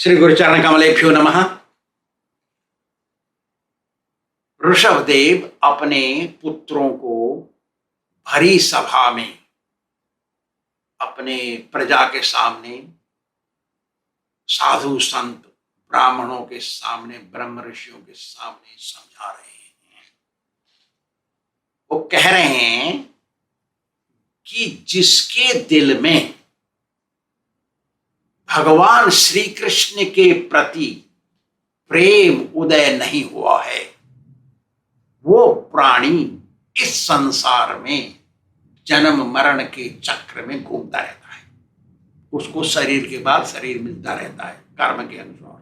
श्री गुरुचरण कमलेभ्यो नमः। ऋषभदेव अपने पुत्रों को भरी सभा में अपने प्रजा के सामने, साधु संत ब्राह्मणों के सामने, ब्रह्म ऋषियों के सामने समझा रहे हैं। वो कह रहे हैं कि जिसके दिल में भगवान श्री कृष्ण के प्रति प्रेम उदय नहीं हुआ है, वो प्राणी इस संसार में जन्म मरण के चक्र में घूमता रहता है। उसको शरीर के बाद शरीर मिलता रहता है कर्म के अनुसार।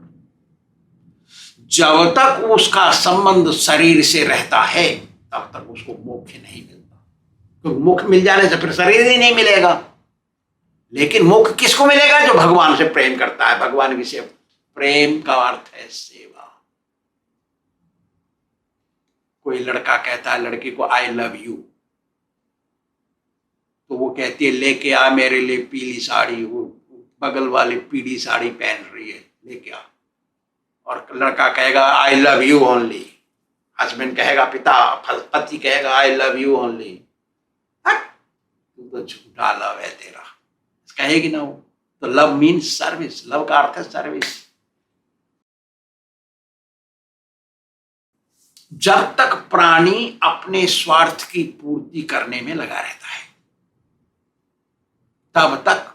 जब तक उसका संबंध शरीर से रहता है तब तक उसको मोक्ष नहीं मिलता, क्योंकि मोक्ष मिल जाने से फिर शरीर ही नहीं मिलेगा। लेकिन मोक्ष किसको मिलेगा? जो भगवान से प्रेम करता है। भगवान की सेवा, प्रेम का अर्थ है सेवा। कोई लड़का कहता है लड़की को आई लव यू, तो वो कहती है लेके आ मेरे लिए पीली साड़ी, वो बगल वाली पीली साड़ी पहन रही है, लेके आ। और लड़का कहेगा I love you only, husband कहेगा, पति कहेगा आई लव यू ओनली। तू तो झूठा लव है तेरा, कहेगी ना वो। तो लव मीन्स सर्विस, लव का अर्थ है सर्विस। जब तक प्राणी अपने स्वार्थ की पूर्ति करने में लगा रहता है तब तक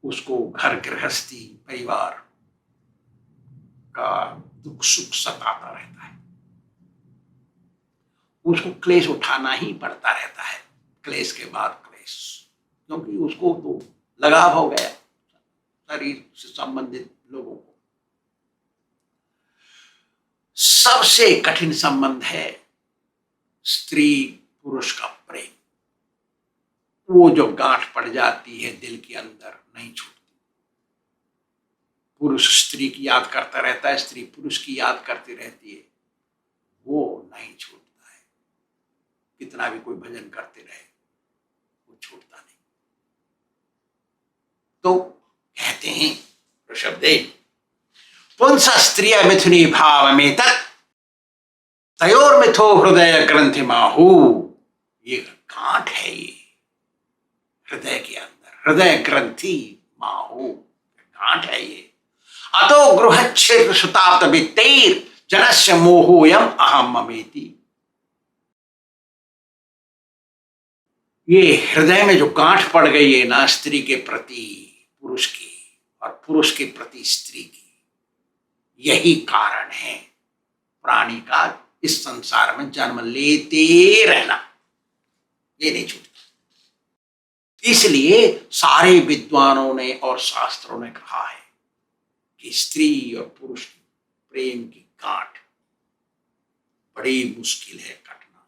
उसको घर गृहस्थी परिवार का दुख सुख सताता रहता है। उसको क्लेश उठाना ही पड़ता रहता है, क्लेश के बाद क्लेश, क्योंकि उसको तो लगाव हो गया शरीर से संबंधित लोगों को। सबसे कठिन संबंध है स्त्री पुरुष का प्रेम। वो जो गांठ पड़ जाती है दिल के अंदर, नहीं छूटती। पुरुष स्त्री की याद करता रहता है, स्त्री पुरुष की याद करती रहती है, वो नहीं छूटता है। कितना भी कोई भजन करते रहे वो छूटता नहीं। तो कहते हैं ऋषभदेव, पुंस स्त्रिय मिथुनी भाव में तत् तयोर मिथो हृदय ग्रंथि माहू। ये गांठ है, ये हृदय के अंदर, हृदय ग्रंथि माहू गांठ है ये। अतो गृहच्छेद सुताप्त वित्तैर जनस्य मोहोयम अहम ममेति। ये हृदय में जो गांठ पड़ गई है ना स्त्री के प्रति पुरुष की और पुरुष के प्रति स्त्री की, यही कारण है प्राणी का इस संसार में जन्म लेते रहना, ये नहीं छूटता। इसलिए सारे विद्वानों ने और शास्त्रों ने कहा है कि स्त्री और पुरुष की प्रेम की गांठ बड़ी मुश्किल है काटना।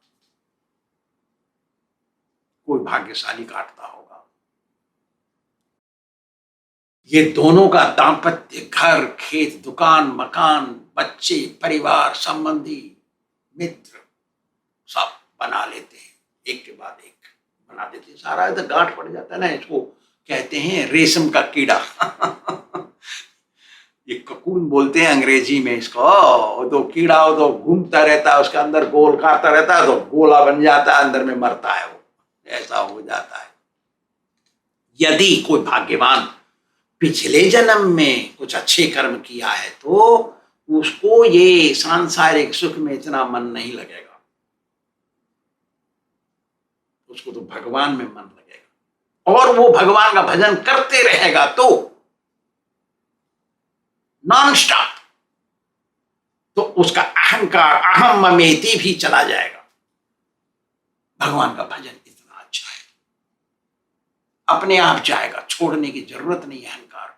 कोई भाग्यशाली काटता होगा। ये दोनों का दाम्पत्य, घर खेत दुकान मकान बच्चे परिवार संबंधी मित्र सब बना लेते हैं, एक के बाद एक बना देते हैं। सारा इधर गांठ पड़ जाता है ना, इसको कहते हैं रेशम का कीड़ा। ये ककून बोलते हैं अंग्रेजी में इसको। वो तो कीड़ा हो तो घूमता रहता है, उसके अंदर गोल खाता रहता है, तो गोला बन जाता है, अंदर में मरता है वो, ऐसा हो जाता है। यदि कोई भाग्यवान पिछले जन्म में कुछ अच्छे कर्म किया है तो उसको ये सांसारिक सुख में इतना मन नहीं लगेगा, उसको तो भगवान में मन लगेगा। और वो भगवान का भजन करते रहेगा तो नॉन स्टॉप, तो उसका अहंकार अहम ममेति भी चला जाएगा। भगवान का भजन इतना अच्छा है, अपने आप जाएगा, छोड़ने की जरूरत नहीं है अहंकार को।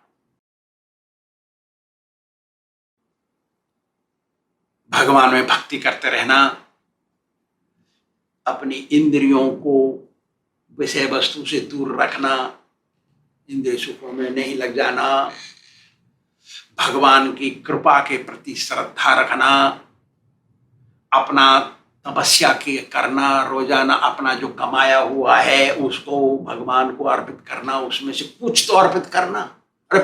भगवान में भक्ति करते रहना, अपनी इंद्रियों को विषय वस्तु से दूर रखना, इंद्रिय सुखों में नहीं लग जाना, भगवान की कृपा के प्रति श्रद्धा रखना, अपना तपस्या की करना, रोजाना अपना जो कमाया हुआ है उसको भगवान को अर्पित करना, उसमें से कुछ तो अर्पित करना। अरे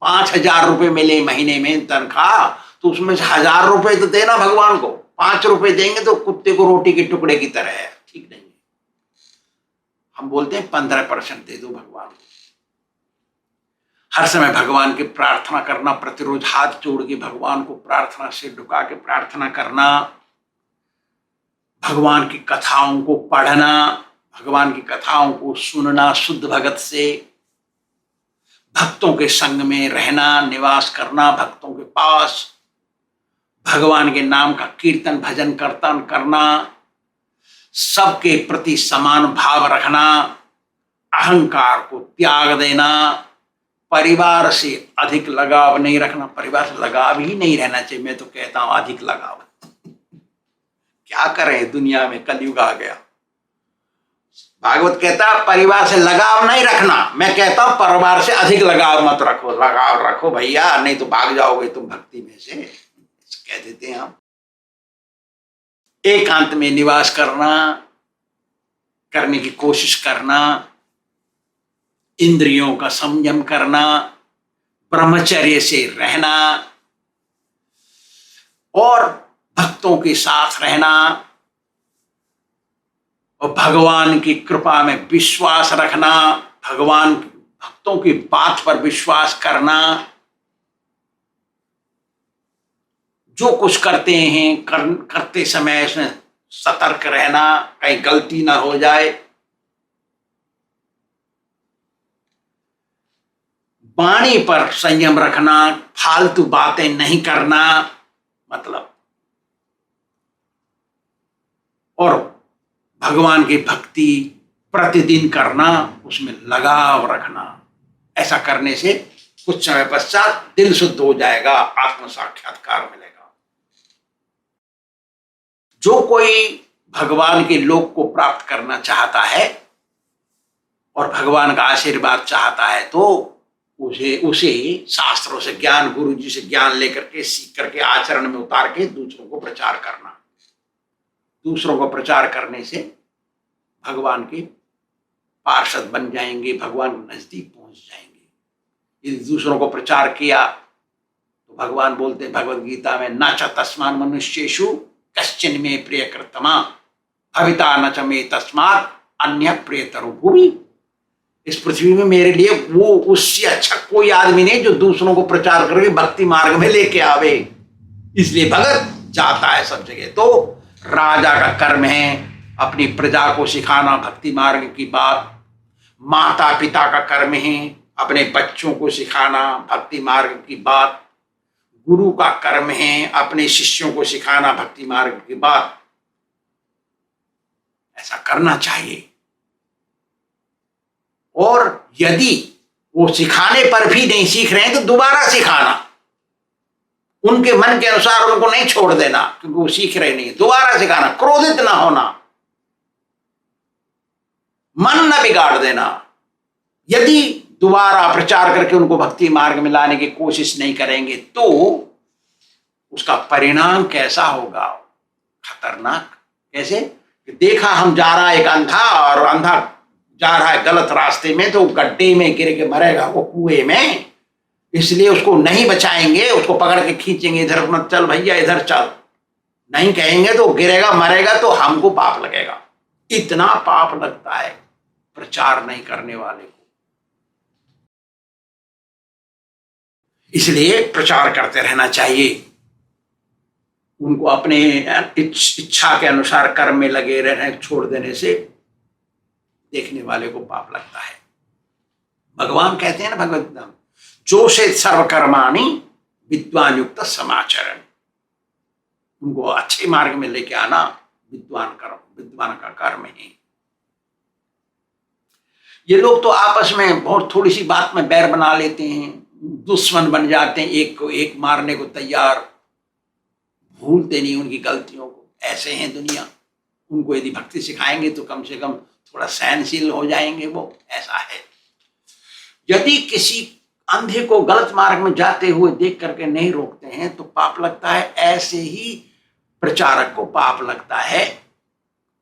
5,000 रुपए मिले महीने में तनख्वाह, तो उसमें से 1,000 रुपए तो देना भगवान को। 5 रुपए देंगे तो कुत्ते को रोटी के टुकड़े की तरह है, ठीक नहीं है। हम बोलते हैं 15% दे दो भगवान को। हर समय भगवान की प्रार्थना करना, प्रतिरोध हाथ जोड़ के भगवान को प्रार्थना से झुका के प्रार्थना करना, भगवान की कथाओं को पढ़ना, भगवान की कथाओं को सुनना शुद्ध भगत से, भक्तों के संग में रहना, निवास करना भक्तों के पास, भगवान के नाम का कीर्तन भजन कीर्तन करना, सबके प्रति समान भाव रखना, अहंकार को त्याग देना, परिवार से अधिक लगाव नहीं रखना। परिवार से लगाव ही नहीं रहना चाहिए, मैं तो कहता हूं अधिक लगाव। क्या करें, दुनिया में कलयुग आ गया। भागवत कहता है परिवार से लगाव नहीं रखना, मैं कहता हूं परिवार से अधिक लगाव मत रखो। लगाव रखो भैया, नहीं तो भाग जाओगे तुम भक्ति में से, कह देते हैं हम। एकांत में निवास करने की कोशिश करना, इंद्रियों का संयम करना, ब्रह्मचर्य से रहना और भक्तों के साथ रहना और भगवान की कृपा में विश्वास रखना, भगवान भक्तों की बात पर विश्वास करना, जो कुछ करते हैं करते समय इसमें सतर्क रहना, कहीं गलती ना हो जाए। वाणी पर संयम रखना, फालतू बातें नहीं करना, मतलब, और भगवान की भक्ति प्रतिदिन करना, उसमें लगाव रखना। ऐसा करने से कुछ समय पश्चात दिल शुद्ध हो जाएगा, आत्म साक्षात्कार मिलेगा। जो कोई भगवान के लोक को प्राप्त करना चाहता है और भगवान का आशीर्वाद चाहता है, तो उसे शास्त्रों से ज्ञान, गुरु जी से ज्ञान लेकर के, सीख करके, आचरण में उतार के दूसरों को प्रचार करना। दूसरों को प्रचार करने से भगवान के पार्षद बन जाएंगे, भगवान के नजदीक पहुंच जाएंगे। यदि दूसरों को प्रचार किया तो भगवान बोलते हैं भगवद गीता में, न च तस्मान् मनुष्येषु कश्चिन में प्रियकृतमा भविता न च मे तस्मात् अन्य प्रियतरो भुवि। इस पृथ्वी में मेरे लिए वो उससे अच्छा कोई आदमी नहीं जो दूसरों को प्रचार करके भक्ति मार्ग में लेके आवे। इसलिए भगत जाता है सब जगह। तो राजा का कर्म है अपनी प्रजा को सिखाना भक्ति मार्ग की बात, माता पिता का कर्म है अपने बच्चों को सिखाना भक्ति मार्ग की बात, गुरु का कर्म है अपने शिष्यों को सिखाना भक्ति मार्ग की बात। ऐसा करना चाहिए। और यदि वो सिखाने पर भी नहीं सीख रहे हैं तो दोबारा सिखाना, उनके मन के अनुसार उनको नहीं छोड़ देना, क्योंकि वो सीख रहे नहीं, दोबारा सिखाना, क्रोधित ना होना, मन न बिगाड़ देना। यदि दोबारा प्रचार करके उनको भक्ति मार्ग में लाने की कोशिश नहीं करेंगे तो उसका परिणाम कैसा होगा, खतरनाक। कैसे? देखा हम जा रहा है एक अंधा, और अंधा जा रहा है गलत रास्ते में, तो गड्ढे में गिर के मरेगा वो कुएं में, इसलिए उसको नहीं बचाएंगे, उसको पकड़ के खींचेंगे, इधर मत चल भैया, इधर चल, नहीं कहेंगे तो गिरेगा मरेगा, तो हमको पाप लगेगा। इतना पाप लगता है प्रचार नहीं करने वाले को। इसलिए प्रचार करते रहना चाहिए। उनको अपने इच्छा के अनुसार कर्म में लगे रहने छोड़ देने से देखने वाले को पाप लगता है। भगवान कहते हैं ना भगवद गीता में, जोषेत सर्वकर्माणि विद्वान युक्त समाचरण। उनको अच्छे मार्ग में लेके आना विद्वान का कर्म है। ये लोग तो आपस में बहुत थोड़ी सी बात में बैर बना लेते हैं, दुश्मन बन जाते हैं, एक को एक मारने को तैयार, भूलते नहीं उनकी गलतियों को। ऐसे हैं दुनिया। उनको यदि भक्ति सिखाएंगे तो कम से कम थोड़ा सहनशील हो जाएंगे वो, ऐसा है। यदि किसी अंधे को गलत मार्ग में जाते हुए देख करके नहीं रोकते हैं तो पाप लगता है। ऐसे ही प्रचारक को पाप लगता है,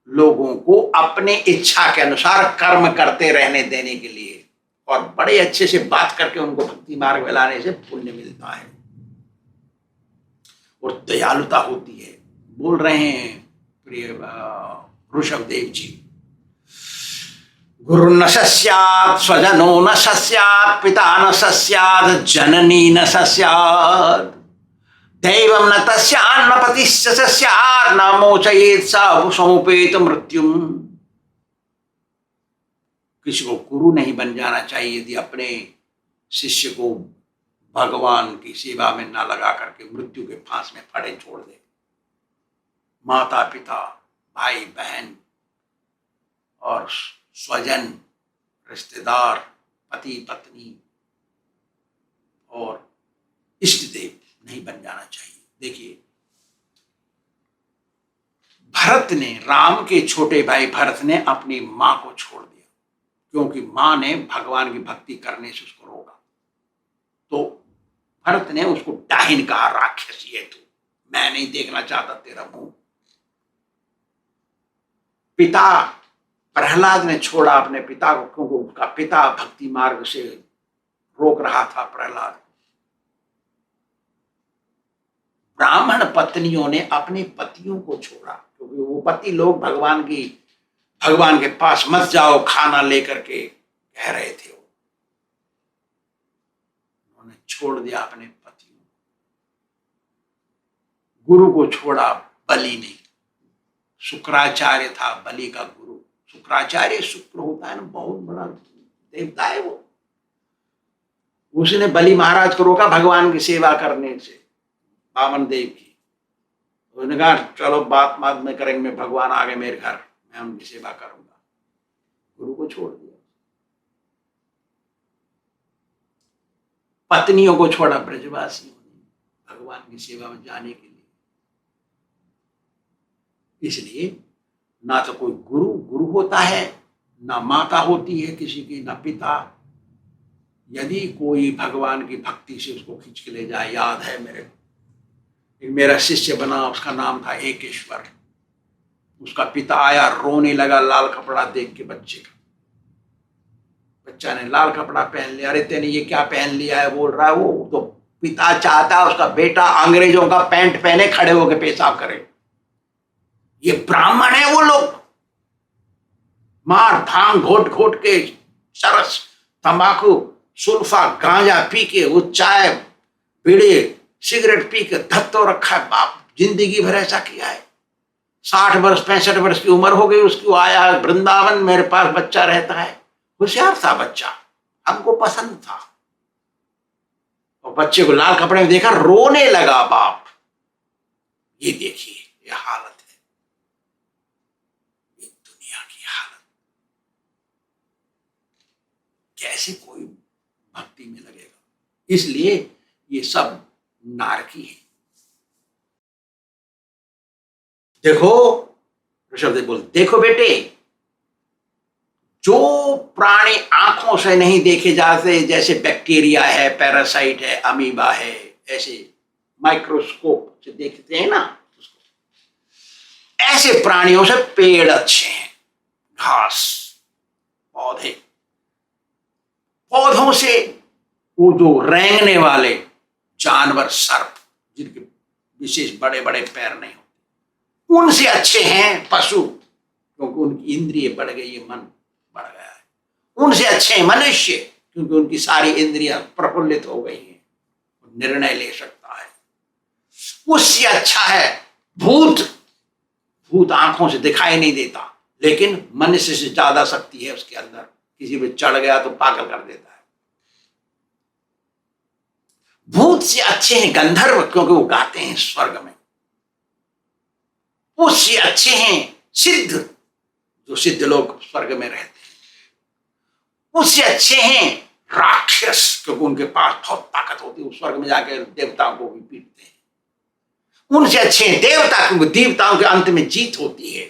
लोगों को अपने इच्छा के अनुसार कर्म करते रहने देने के लिए। और बड़े अच्छे से बात करके उनको भक्ति मार्ग में लाने से पुण्य मिलता है और दयालुता होती है। बोल रहे हैं प्रिय ऋषभ देव जी, गुरु न सस्यात् स्वजनो न सस्यात् पिता न सस्यात् जननी न सस्यात् दैवं न तस्यान्न पतिश्च सस्यात् न मोचयेत् स समुपेत मृत्युम्। किसी को गुरु नहीं बन जाना चाहिए यदि अपने शिष्य को भगवान की सेवा में ना लगा करके मृत्यु के फांस में फड़े छोड़ दे। माता पिता, भाई बहन और स्वजन, रिश्तेदार, पति पत्नी और इष्ट देव नहीं बन जाना चाहिए। देखिए, भरत ने, राम के छोटे भाई भरत ने अपनी मां को छोड़ दिया क्योंकि मां ने भगवान की भक्ति करने से उसको रोका। तो भरत ने उसको डाहिन कहा, राक्षसी है तू, मैं नहीं देखना चाहता तेरा मुंह। पिता प्रहलाद ने छोड़ा अपने पिता को क्योंकि उसका पिता भक्ति मार्ग से रोक रहा था प्रहलाद को। ब्राह्मण पत्नियों ने अपने पतियों को छोड़ा क्योंकि वो पति लोग भगवान के पास मत जाओ खाना लेकर के कह रहे थे। उन्होंने छोड़ दिया अपने पतियों। गुरु को छोड़ा, बलि नहीं। शुक्राचार्य था बलि का गुरु। शुक्राचार्य, शुक्र होता है ना, बहुत बड़ा देवता है वो। उसने बलि महाराज को रोका भगवान की सेवा करने से, वामन देव की। उसने कहा चलो बात में करेंगे, भगवान आ गए मेरे घर, मैं उनकी सेवा करूंगा। गुरु को छोड़ दिया। पत्नियों को छोड़ा ब्रजवासियों ने भगवान की सेवा में जाने के लिए। इसलिए ना तो कोई गुरु होता है, ना माता होती है किसी की, ना पिता। यदि कोई भगवान की भक्ति से उसको खींच के ले जाए, याद है मेरा शिष्य बना, उसका नाम था एकेश्वर। उसका पिता आया, रोने लगा लाल कपड़ा देख के बच्चे का। बच्चा ने लाल कपड़ा पहन लिया। अरे तेने ये क्या पहन लिया है, बोल रहा है वो। तो पिता चाहता है उसका बेटा अंग्रेजों का पैंट पहने खड़े होकर पेशाब करे। ये ब्राह्मण है वो लोग। मार भांग घोट घोट के, चरस, तंबाकू, सुल्फा, गांजा पी के, वो चाय, बीड़ी, सिगरेट पी के धत्तो रखा है। बाप जिंदगी भर ऐसा किया है। 60 वर्ष 65 वर्ष की उम्र हो गई उसकी। वो आया वृंदावन, मेरे पास बच्चा रहता है। होशियार था बच्चा, हमको पसंद था। और बच्चे को लाल कपड़े में देखा, रोने लगा बाप। ये देखिए, ये हालत है, ये दुनिया की हालत। कैसे कोई भक्ति में लगेगा? इसलिए ये सब नारकी है। देखो, ऋषभदेव बोल, देखो बेटे, जो प्राणी आंखों से नहीं देखे जाते, जैसे बैक्टीरिया है, पैरासाइट है, अमीबा है, ऐसे माइक्रोस्कोप से देखते हैं ना उसको, ऐसे प्राणियों से पेड़ अच्छे हैं, घास, पौधे। पौधों से वो जो रेंगने वाले जानवर, सर्प, जिनके विशेष बड़े बड़े पैर नहीं होते, उनसे अच्छे हैं पशु, क्योंकि उनकी इंद्रिय बढ़ गई है, मन बढ़ गया है। उनसे अच्छे हैं मनुष्य, क्योंकि उनकी सारी इंद्रियां प्रफुल्लित हो गई हैं, निर्णय ले सकता है। उससे अच्छा है भूत। भूत आंखों से दिखाई नहीं देता, लेकिन मनुष्य से ज्यादा शक्ति है उसके अंदर। किसी पे चढ़ गया तो पागल कर देता है। भूत से अच्छे हैं गंधर्व, क्योंकि वो गाते हैं स्वर्ग में। उससे अच्छे हैं सिद्ध, जो सिद्ध लोग स्वर्ग में रहते हैं। उससे अच्छे हैं राक्षस, क्योंकि उनके पास बहुत ताकत होती है, वो स्वर्ग में जाकर देवताओं को भी पीटते हैं। उनसे अच्छे हैं देवता, क्योंकि देवताओं के अंत में जीत होती है।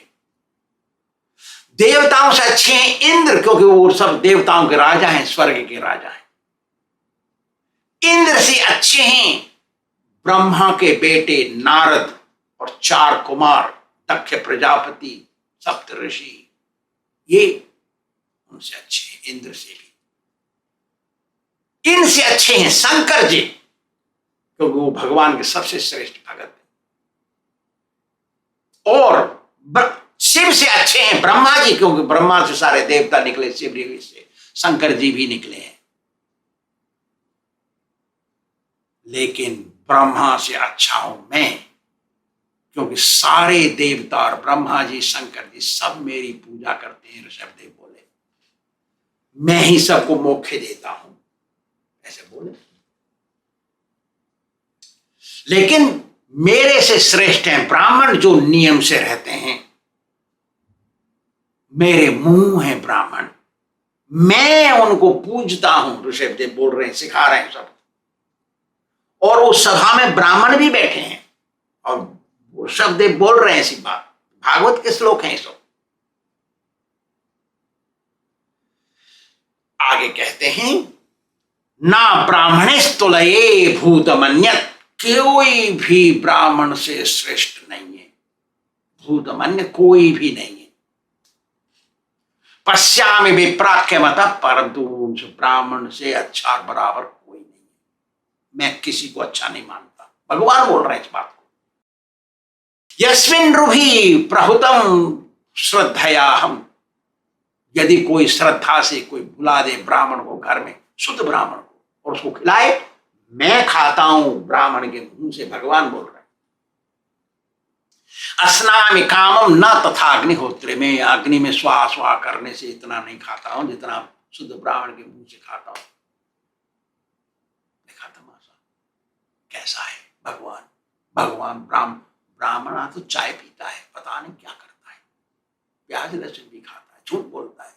देवताओं से अच्छे हैं इंद्र, क्योंकि वो सब देवताओं के राजा हैं, स्वर्ग के राजा हैं। इंद्र से अच्छे हैं ब्रह्मा के बेटे नारद और 4 कुमार, दक्ष प्रजापति, सप्त ऋषि। ये उनसे अच्छे हैं, इंद्र से भी। इनसे अच्छे हैं शंकर जी, क्योंकि वो भगवान के सबसे श्रेष्ठ भगत हैं। और शिव से अच्छे हैं ब्रह्मा जी, क्योंकि ब्रह्मा से सारे देवता निकले, शिव जी से शंकर जी भी निकले हैं। लेकिन ब्रह्मा से अच्छा हूं मैं, क्योंकि सारे देवता और ब्रह्मा जी शंकर जी सब मेरी पूजा करते हैं। ऋषभदेव बोले मैं ही सबको मोक्ष देता हूं, ऐसे बोले। लेकिन मेरे से श्रेष्ठ हैं ब्राह्मण, जो नियम से रहते हैं। मेरे मुंह हैं ब्राह्मण, मैं उनको पूजता हूं। ऋषभदेव बोल रहे हैं, सिखा रहे हैं सब। और उस सभा में ब्राह्मण भी बैठे हैं और ऋषभदेव बोल रहे हैं ऐसी बात। भागवत के श्लोक हैं सब। आगे कहते हैं ना ब्राह्मणेस्तुलये भूतमन्यत्, कोई भी ब्राह्मण से श्रेष्ठ नहीं है। भूतमन्य कोई भी नहीं है। पश्यामि विप्राख्यमतः, परंतु उस ब्राह्मण से अच्छा बराबर कोई नहीं है। मैं किसी को अच्छा नहीं मानता। भगवान बोल रहे हैं इस बात को। यस्मिन् रुभि प्रहुतम श्रद्धयाहम, यदि कोई श्रद्धा से कोई बुला दे ब्राह्मण को घर में, शुद्ध ब्राह्मण को, और उसको खिलाए, मैं खाता हूं ब्राह्मण के मुंह से। भगवान बोल रहे हैं। अस्नामि कामम न तथा अग्निहोत्रे में, अग्नि में स्वाहा स्वाहा करने से इतना नहीं खाता हूं जितना शुद्ध ब्राह्मण के मुंह से खाता हूं। देखा तमाशा कैसा है। भगवान भगवान ब्राह्मण तो चाय पीता है, पता नहीं क्या करता है, प्याज लहसुन भी खाता है, झूठ बोलता है।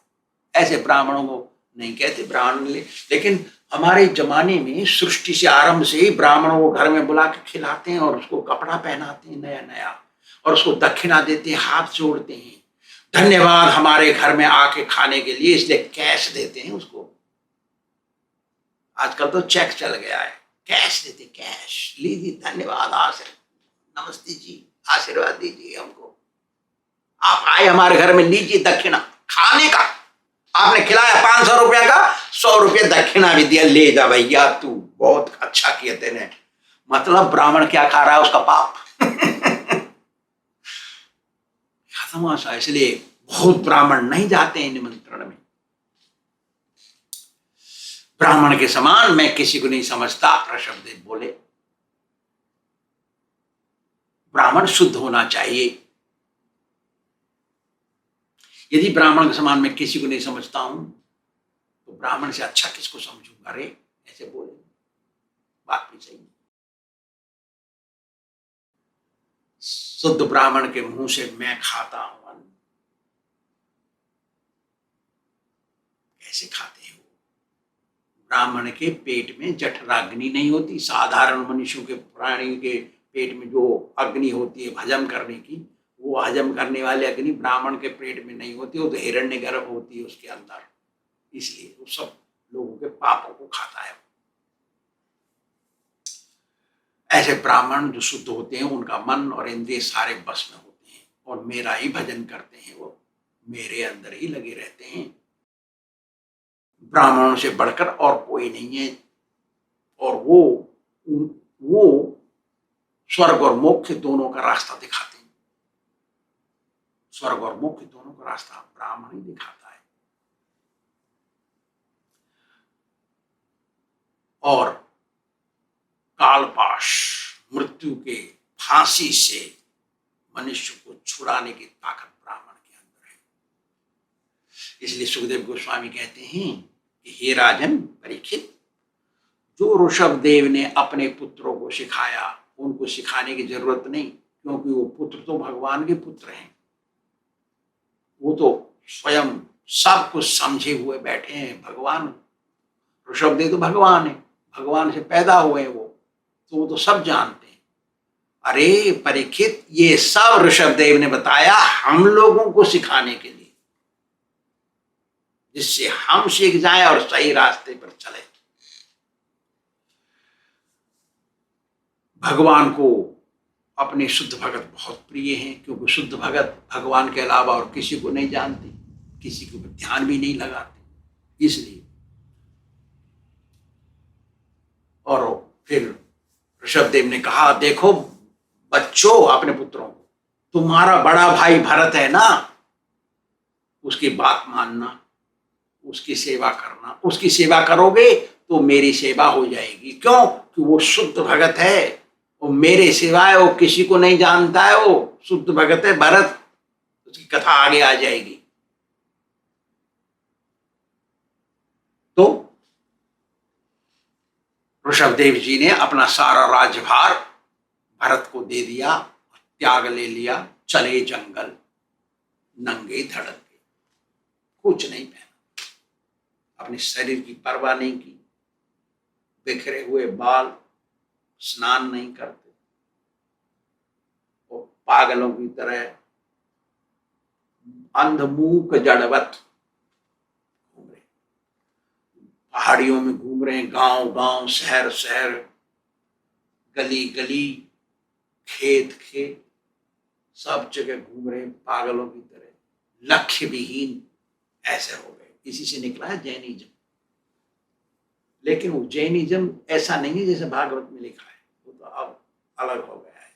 ऐसे ब्राह्मणों को नहीं कहते ब्राह्मण। लेकिन हमारे जमाने में सृष्टि से आरंभ से ही ब्राह्मणों को घर में बुला के खिलाते हैं और उसको कपड़ा पहनाते हैं नया नया, और उसको दक्षिणा देते हैं, हाथ जोड़ते हैं, धन्यवाद हमारे घर में आके खाने के लिए, इसलिए कैश देते हैं उसको। आजकल तो चेक चल गया है, कैश देते, कैश लीजिए, धन्यवाद, आशीर्वाद, नमस्ते जी, आशीर्वाद दीजिए हमको, आप आए हमारे घर में, लीजिए दक्षिणा खाने का। आपने खिलाया 500 रुपया का, 100 रुपया दक्षिणा भी दिया, ले जा भैया, तू बहुत अच्छा किया तेने। मतलब ब्राह्मण क्या खा रहा है, उसका पाप। तमाशा। इसलिए बहुत ब्राह्मण नहीं जाते हैं निमंत्रण में। ब्राह्मण के समान मैं किसी को नहीं समझता। ऋषभदेव बोले ब्राह्मण शुद्ध होना चाहिए। यदि ब्राह्मण के समान मैं किसी को नहीं समझता हूं तो ब्राह्मण से अच्छा किसको समझूंगा रे, ऐसे बोले। बात भी सही। शुद्ध ब्राह्मण के मुंह से मैं खाता हूं अन्न। कैसे खाते हैं वो? ब्राह्मण के पेट में जठराग्नि नहीं होती। साधारण मनुष्यों के, प्राणी के पेट में जो अग्नि होती है हजम करने की, वो हजम करने वाली अग्नि ब्राह्मण के पेट में नहीं होती। वो तो हिरण्यगर्भ होती है उसके अंदर। इसलिए वो सब लोगों के पापों को खाता है। ऐसे ब्राह्मण जो शुद्ध होते हैं, उनका मन और इंद्रिय सारे बस में होते हैं और मेरा ही भजन करते हैं। वो मेरे अंदर ही लगे रहते हैं। ब्राह्मणों से बढ़कर और कोई नहीं है। और वो स्वर्ग और मोक्ष दोनों का रास्ता दिखाते हैं। स्वर्ग और मोक्ष दोनों का रास्ता ब्राह्मण ही दिखाता है। और कालपाश, मृत्यु के फांसी से मनुष्य को छुड़ाने की ताकत ब्राह्मण के अंदर है। इसलिए सुखदेव गोस्वामी कहते हैं कि हे राजन परीक्षित, जो ऋषभदेव ने अपने पुत्रों को सिखाया, उनको सिखाने की जरूरत नहीं, क्योंकि वो पुत्र तो भगवान के पुत्र हैं। वो तो स्वयं सब कुछ समझे हुए बैठे हैं। भगवान, ऋषभदेव तो भगवान है, भगवान से पैदा हुए वो, तो वो तो सब जानते हैं। अरे परीक्षित, ये सब ऋषभदेव ने बताया हम लोगों को सिखाने के लिए, जिससे हम सीख जाएं और सही रास्ते पर चले। भगवान को अपने शुद्ध भगत बहुत प्रिय हैं, क्योंकि शुद्ध भगत भगवान के अलावा और किसी को नहीं जानते, किसी को ध्यान भी नहीं लगाते। इसलिए ऋषभदेव ने कहा, देखो बच्चों, अपने पुत्रों को, तुम्हारा बड़ा भाई भरत है ना, उसकी बात मानना, उसकी सेवा करना। उसकी सेवा करोगे तो मेरी सेवा हो जाएगी। क्यों? कि वो शुद्ध भगत है, वो मेरे सिवाय वो किसी को नहीं जानता है, वो शुद्ध भगत है भरत। उसकी कथा आगे आ जाएगी। तो ऋषभदेव जी ने अपना सारा राज्यभार भरत को दे दिया, त्याग ले लिया, चले जंगल, नंगे धड़क के, कुछ नहीं पहना, अपने शरीर की परवाह नहीं की, बिखरे हुए बाल, स्नान नहीं करते, वो पागलों की तरह अंधमूक जड़वत घूम रहे, पहाड़ियों में घूम रहे, गांव गांव, शहर शहर, गली गली, खेत खेत, सब जगह घूम रहे पागलों की तरह, लक्ष्य विहीन ऐसे हो गए। इसी से निकला है जैनिज्म। लेकिन वो जैनिज्म ऐसा नहीं है जैसे भागवत में लिखा है, वो तो अब अलग हो गया है।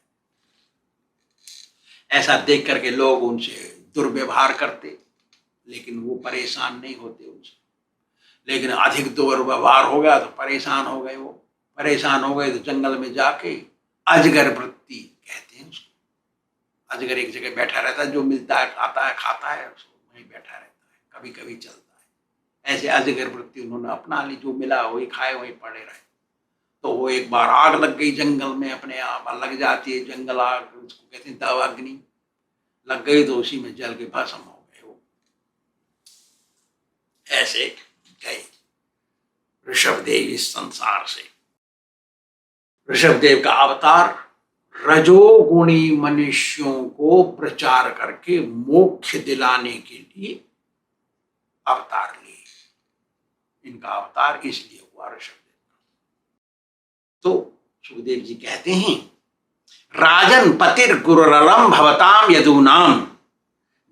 ऐसा देख करके लोग उनसे दुर्व्यवहार करते, लेकिन वो परेशान नहीं होते उनसे। लेकिन अधिक दुर्व्यवहार हो गया तो परेशान हो गए। वो परेशान हो गए तो जंगल में जाके अजगर वृत्ति कहते हैं उसको। अजगर एक जगह बैठा रहता है, जो मिलता है आता है खाता है, उसको वहीं बैठा रहता है, कभी कभी चलता है। ऐसे अजगर वृत्ति उन्होंने अपना ली, जो मिला वही खाए वहीं पड़े रहे। तो वो एक बार आग लग गई जंगल में, अपने आप लग जाती है जंगल आग, उसको कहते हैं दव अग्नि। लग गई तो उसी में जल के भस्म हो गए वो। ऐसे गए ऋषभदेव इस संसार से। ऋषभदेव का अवतार रजोगुणी मनुष्यों को प्रचार करके मोक्ष दिलाने के लिए अवतार लिए। इनका अवतार इसलिए हुआ ऋषभदेव का। तो सुखदेव जी कहते हैं, राजन पतिर गुरुरलम भवताम यदूनाम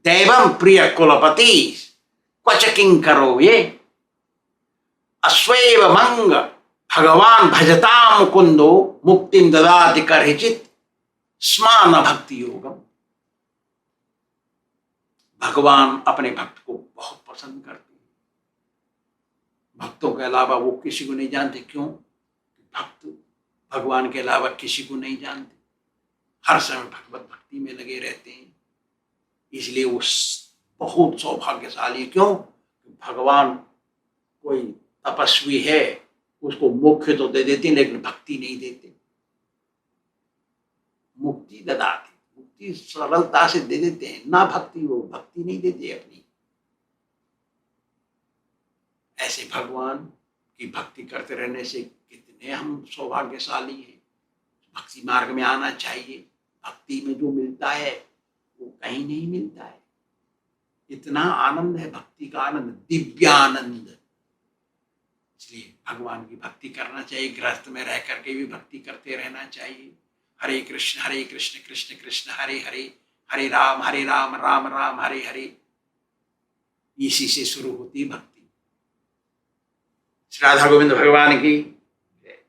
दैवम प्रिय कुलपति क्वच किंकरो ये अश्वैव मंग भगवान भजताम मुकुंदो मुक्तिम ददाति करहिचित स्मान भक्ति योगम। भगवान अपने भक्त को बहुत पसंद करते हैं। भक्तों के अलावा वो किसी को नहीं जानते। क्यों? भक्त भगवान के अलावा किसी को नहीं जानते, हर समय भगवत भक्ति में लगे रहते हैं। इसलिए वो बहुत सौभाग्यशाली। क्यों? भगवान कोई तपस्वी है, उसको मोक्ष तो दे देते हैं, लेकिन भक्ति नहीं देते। मुक्ति ददाते, मुक्ति सरलता से दे देते हैं, ना भक्ति, वो भक्ति नहीं देते अपनी। ऐसे भगवान की भक्ति करते रहने से कितने हम सौभाग्यशाली हैं। भक्ति मार्ग में आना चाहिए। भक्ति में जो मिलता है वो कहीं नहीं मिलता है। इतना आनंद है भक्ति का, आनंद, दिव्यानंद। इसलिए भगवान की भक्ति करना चाहिए। गृहस्थ में रह करके भी भक्ति करते रहना चाहिए। हरे कृष्ण कृष्ण कृष्ण हरे हरे, हरे राम राम राम हरे हरे। इसी से शुरू होती भक्ति। श्री राधा गोविंद भगवान की जय।